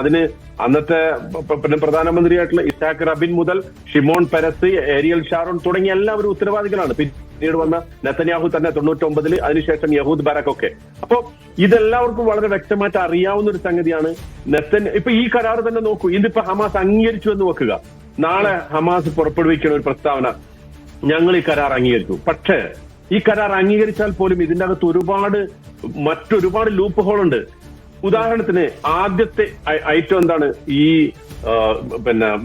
അതിന് അന്നത്തെ പ്രധാനമന്ത്രിയായിട്ടുള്ള ഇസാഖ് റബിൻ മുതൽ ഷിമോൺ പെരസ്, ഏരിയൽ ഷാരോൺ തുടങ്ങിയ എല്ലാവരും ഉത്തരവാദികളാണ്. പിന്നീട് വന്ന നെതന്യാഹു തന്നെ 99-ൽ, അതിനുശേഷം യഹൂദ് ബാരക്കൊക്കെ. അപ്പോ ഇതെല്ലാവർക്കും വളരെ വ്യക്തമായിട്ട് അറിയാവുന്ന ഒരു സംഗതിയാണ്. ഇപ്പൊ ഈ കരാർ തന്നെ നോക്കൂ, ഇതിപ്പോ ഹമാസ് അംഗീകരിച്ചു എന്ന് വെക്കുക. നാളെ ഹമാസ് പുറപ്പെടുവിക്കുന്ന ഒരു പ്രസ്താവന, ഞങ്ങൾ ഈ കരാർ അംഗീകരിച്ചു. പക്ഷേ ഈ കരാർ അംഗീകരിച്ചാൽ പോലും ഇതിന്റെ അകത്ത് മറ്റൊരുപാട് ലൂപ്പ് ഹോൾ ഉണ്ട്. ഉദാഹരണത്തിന് ആദ്യത്തെ ഐറ്റം എന്താണ്? ഈ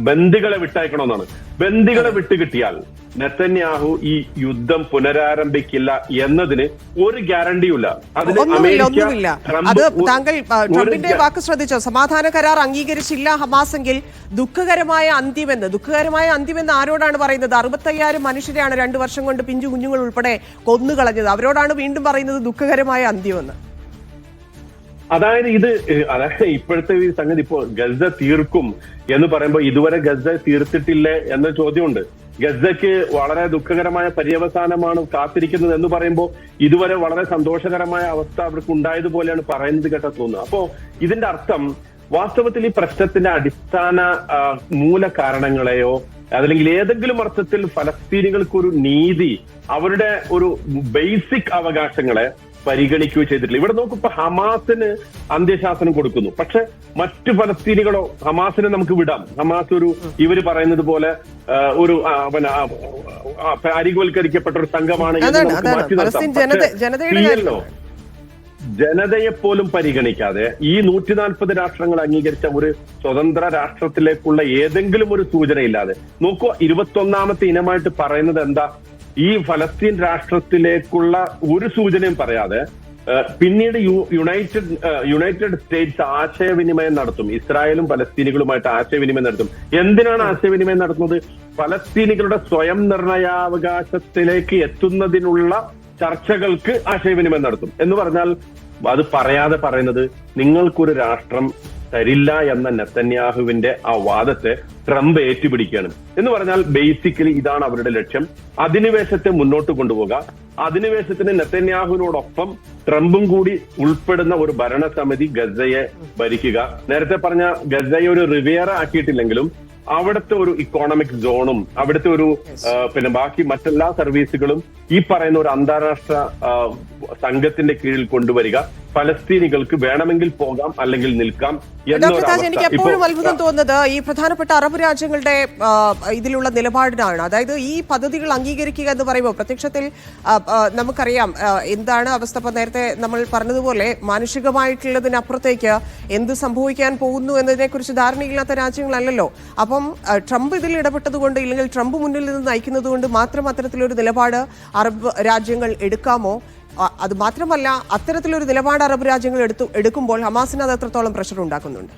ബന്ദികളെ വിട്ടയക്കണമെന്നാണ്. ബന്ദികളെ വിട്ടുകിട്ടിയാൽ നെതന്യാഹു ഈ യുദ്ധം പുനരാരംഭിക്കില്ല എന്നതിന് ഒരു ഗ്യാരണ്ടിയുമില്ല. ഒന്നുമില്ല. അത് താങ്കൾ ട്രംപിന്റെ വാക്ക് ശ്രദ്ധിച്ചോ? സമാധാന കരാർ അംഗീകരിച്ചില്ല ഹമാസെങ്കിൽ ദുഃഖകരമായ അന്ത്യമെന്ന് ആരോടാണ് പറയുന്നത്? 65,000 മനുഷ്യരെയാണ് 2 വർഷം കൊണ്ട് പിഞ്ചു കുഞ്ഞുങ്ങൾ ഉൾപ്പെടെ കൊന്നുകളഞ്ഞത്. അവരോടാണ് വീണ്ടും പറയുന്നത് ദുഃഖകരമായ അന്ത്യമെന്ന്. അതായത് ഇപ്പോഴത്തെ ഈ സംഗതി, ഇപ്പോ ഗസ തീർക്കും എന്ന് പറയുമ്പോൾ ഇതുവരെ ഗസ തീർത്തിട്ടില്ലേ എന്ന ചോദ്യമുണ്ട്. ഗസയ്ക്ക് വളരെ ദുഃഖകരമായ പര്യവസാനമാണ് കാത്തിരിക്കുന്നത് എന്ന് പറയുമ്പോൾ ഇതുവരെ വളരെ സന്തോഷകരമായ അവസ്ഥ അവർക്ക് ഉണ്ടായതുപോലെയാണ് പറയുന്നത് കേട്ടാ തോന്നുന്നത്. അപ്പോ ഇതിന്റെ അർത്ഥം വാസ്തവത്തിൽ ഈ പ്രശ്നത്തിന്റെ അടിസ്ഥാന മൂല കാരണങ്ങളെയോ അതല്ലെങ്കിൽ ഏതെങ്കിലും അർത്ഥത്തിൽ ഫലസ്തീനികൾക്കൊരു നീതി, അവരുടെ ഒരു ബേസിക് അവകാശങ്ങളെ പരിഗണിക്കുകയോ ചെയ്തിട്ടില്ല. ഇവിടെ നോക്കൂ, ഇപ്പൊ ഹമാസിന് അന്ത്യശാസനം കൊടുക്കുന്നു. പക്ഷെ മറ്റു ഫലസ്തീനികളോ ഹമാസിനെ നമുക്ക് വിടാം. ഹമാസ് ഇവര് പറയുന്നത് പോലെ ഒരു അരികുവൽക്കരിക്കപ്പെട്ട ഒരു സംഘമാണ് മാറ്റി നിർത്താം. ജനതയെ പോലും പരിഗണിക്കാതെ ഈ 140 രാഷ്ട്രങ്ങൾ അംഗീകരിച്ച ഒരു സ്വതന്ത്ര രാഷ്ട്രത്തിലേക്കുള്ള ഏതെങ്കിലും ഒരു സൂചനയില്ലാതെ നോക്കൂ, 21ാമത്തെ ഇനമായിട്ട് പറയുന്നത് എന്താ? ഈ ഫലസ്തീൻ രാഷ്ട്രത്തിലേക്കുള്ള ഒരു സൂചനയും പറയാതെ പിന്നീട് യുണൈറ്റഡ് സ്റ്റേറ്റ്സ് ആശയവിനിമയം നടത്തും. ഇസ്രായേലും ഫലസ്തീനികളുമായിട്ട് ആശയവിനിമയം നടത്തും. എന്തിനാണ് ആശയവിനിമയം നടത്തുന്നത്? ഫലസ്തീനികളുടെ സ്വയം നിർണയാവകാശത്തിലേക്ക് എത്തുന്നതിനുള്ള ചർച്ചകൾക്ക് ആശയവിനിമയം നടത്തും. എന്ന് പറഞ്ഞാൽ അത് പറയാതെ പറയുന്നത് നിങ്ങൾക്കൊരു രാഷ്ട്രം തരില്ല എന്ന നെതന്യാഹുവിന്റെ ആ വാദത്തെ ട്രംപ് ഏറ്റുപിടിക്കുകയാണ്. എന്ന് പറഞ്ഞാൽ ബേസിക്കലി ഇതാണ് അവരുടെ ലക്ഷ്യം. അധിനിവേശത്തെ മുന്നോട്ട് കൊണ്ടുപോകുക. അധിനിവേശത്തിന് നെതന്യാഹുവിനോടൊപ്പം ട്രംപും കൂടി ഉൾപ്പെടുന്ന ഒരു ഭരണസമിതി ഗസയെ ഭരിക്കുക. നേരത്തെ പറഞ്ഞ ഗസയെ ഒരു റിവിയറ ആക്കിയിട്ടില്ലെങ്കിലും അവിടുത്തെ ഒരു ഇക്കോണമിക് സോണും അവിടുത്തെ ഒരു ബാക്കി മറ്റെല്ലാ സർവീസുകളും ഈ പറയുന്ന ഒരു അന്താരാഷ്ട്ര സംഘത്തിന്റെ കീഴിൽ കൊണ്ടുവരിക. ഫലസ്തീനികൾക്ക് വേണമെങ്കിൽ പോകാം, അല്ലെങ്കിൽ നിൽക്കാം. എനിക്ക് എപ്പോഴും അത്ഭുതം തോന്നുന്നത് ഈ പ്രധാനപ്പെട്ട അറബ് രാജ്യങ്ങളുടെ ഇതിലുള്ള നിലപാടിനാണ്. അതായത് ഈ പദ്ധതികൾ അംഗീകരിക്കുക എന്ന് പറയുമ്പോൾ പ്രത്യക്ഷത്തിൽ നമുക്കറിയാം എന്താണ് അവസ്ഥ. ഇപ്പൊ നേരത്തെ നമ്മൾ പറഞ്ഞതുപോലെ മാനുഷികമായിട്ടുള്ളതിനപ്പുറത്തേക്ക് എന്ത് സംഭവിക്കാൻ പോകുന്നു എന്നതിനെ കുറിച്ച് ധാരണയില്ലാത്ത രാജ്യങ്ങളല്ലല്ലോ. അപ്പം ട്രംപ് ഇതിൽ ഇടപെട്ടതുകൊണ്ട്, ഇല്ലെങ്കിൽ ട്രംപ് മുന്നിൽ നിന്ന് നയിക്കുന്നത് കൊണ്ട് മാത്രം അത്തരത്തിലൊരു നിലപാട് അറബ് രാജ്യങ്ങൾ എടുക്കാമോ? അത് മാത്രമല്ല, അത്തരത്തിലൊരു നിലപാട് അറബ് രാജ്യങ്ങൾ എടുക്കുമ്പോൾ ഹമാസിന് അത് എത്രത്തോളം പ്രഷർ ഉണ്ടാക്കുന്നുണ്ട്?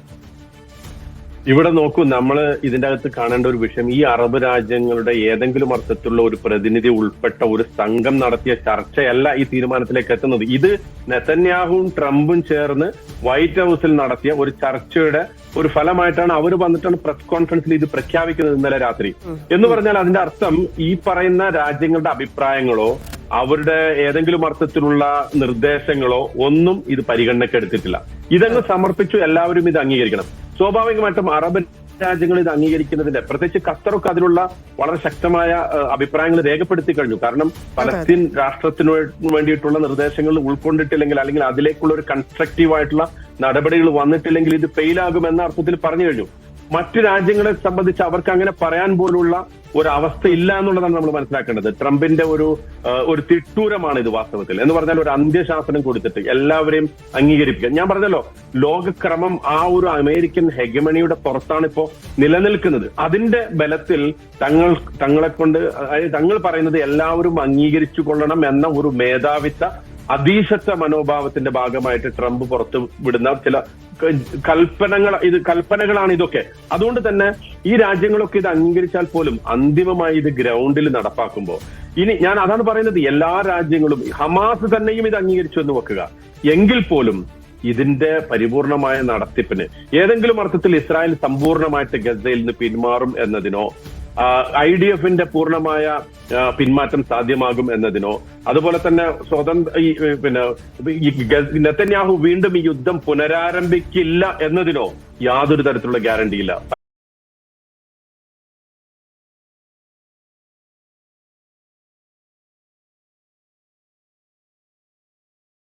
ഇവിടെ നോക്കൂ, നമ്മൾ ഇതിന്റെ അകത്ത് കാണേണ്ട ഒരു വിഷയം, ഈ അറബ് രാജ്യങ്ങളുടെ ഏതെങ്കിലും അർത്ഥത്തിലുള്ള ഒരു പ്രതിനിധി ഉൾപ്പെട്ട ഒരു സംഘം നടത്തിയ ചർച്ചയല്ല ഈ തീരുമാനത്തിലേക്ക് എത്തുന്നത്. ഇത് നെതന്യാഹുവും ട്രംപും ചേർന്ന് വൈറ്റ് ഹൗസിൽ നടത്തിയ ഒരു ചർച്ചയുടെ ഒരു ഫലമായിട്ടാണ് അവർ വന്നിട്ടാണ് പ്രസ് കോൺഫറൻസിൽ ഇത് പ്രഖ്യാപിക്കുന്നത് ഇന്നലെ രാത്രി. എന്ന് പറഞ്ഞാൽ അതിന്റെ അർത്ഥം ഈ പറയുന്ന രാജ്യങ്ങളുടെ അഭിപ്രായങ്ങളോ അവരുടെ ഏതെങ്കിലും അർത്ഥത്തിലുള്ള നിർദ്ദേശങ്ങളോ ഒന്നും ഇത് പരിഗണനയ്ക്ക് എടുത്തിട്ടില്ല. ഇതങ്ങ് സമർപ്പിച്ചു, എല്ലാവരും ഇത് അംഗീകരിക്കണം. സ്വാഭാവികമായിട്ടും അറബ് രാജ്യങ്ങൾ ഇത് അംഗീകരിക്കുന്നതിന്റെ, പ്രത്യേകിച്ച് ഖത്തറൊക്കെ അതിലുള്ള വളരെ ശക്തമായ അഭിപ്രായങ്ങൾ രേഖപ്പെടുത്തി കഴിഞ്ഞു. കാരണം പലസ്തീൻ രാഷ്ട്രത്തിന് വേണ്ടിയിട്ടുള്ള നിർദ്ദേശങ്ങൾ ഉൾക്കൊണ്ടിട്ടില്ലെങ്കിൽ, അല്ലെങ്കിൽ അതിലേക്കുള്ള ഒരു കൺസ്ട്രക്റ്റീവ് ആയിട്ടുള്ള നടപടികൾ വന്നിട്ടില്ലെങ്കിൽ ഇത് ഫെയിലാകുമെന്ന അർത്ഥത്തിൽ പറഞ്ഞു കഴിഞ്ഞു. മറ്റു രാജ്യങ്ങളെ സംബന്ധിച്ച് അവർക്ക് അങ്ങനെ പറയാൻ പോലുള്ള ഒരു അവസ്ഥ ഇല്ല എന്നുള്ളതാണ് നമ്മൾ മനസ്സിലാക്കേണ്ടത്. ട്രംപിന്റെ ഒരു തിട്ടൂരമാണ് ഇത് വാസ്തവത്തിൽ. എന്ന് പറഞ്ഞാൽ ഒരു അന്ത്യശാസനം കൊടുത്തിട്ട് എല്ലാവരെയും അംഗീകരിപ്പിക്കുക. ഞാൻ പറഞ്ഞല്ലോ, ലോകക്രമം ആ ഒരു അമേരിക്കൻ ഹെഗമണിയുടെ പുറത്താണ് ഇപ്പോ നിലനിൽക്കുന്നത്. അതിന്റെ ബലത്തിൽ തങ്ങളെ കൊണ്ട് തങ്ങൾ പറയുന്നത് എല്ലാവരും അംഗീകരിച്ചു കൊള്ളണം എന്ന ഒരു മേധാവിത്വ അധീശത്വ മനോഭാവത്തിന്റെ ഭാഗമായിട്ട് ട്രംപ് പുറത്തു വിടുന്ന ചില കൽപ്പനകളാണ് ഇതൊക്കെ. അതുകൊണ്ട് തന്നെ ഈ രാജ്യങ്ങളൊക്കെ ഇത് അംഗീകരിച്ചാൽ പോലും അന്തിമമായി ഇത് ഗ്രൗണ്ടിൽ നടപ്പാക്കുമ്പോൾ ഞാൻ അതാണ് പറയുന്നത്, എല്ലാ രാജ്യങ്ങളും, ഹമാസ് തന്നെയും ഇത് അംഗീകരിച്ചു എന്ന് വെക്കുക, എങ്കിൽ പോലും ഇതിന്റെ പരിപൂർണമായ നടത്തിപ്പിന് ഏതെങ്കിലും അർത്ഥത്തിൽ ഇസ്രായേൽ സമ്പൂർണമായിട്ട് ഗസയിൽ നിന്ന് പിന്മാറും എന്നതിനോ IDF-ന്റെ പൂർണ്ണമായ പിന്മാറ്റം സാധ്യമാകും എന്നതിനോ, അതുപോലെ തന്നെ നെതന്യാഹു വീണ്ടും ഈ യുദ്ധം പുനരാരംഭിക്കില്ല എന്നതിനോ യാതൊരു തരത്തിലുള്ള ഗ്യാരണ്ടിയില്ല.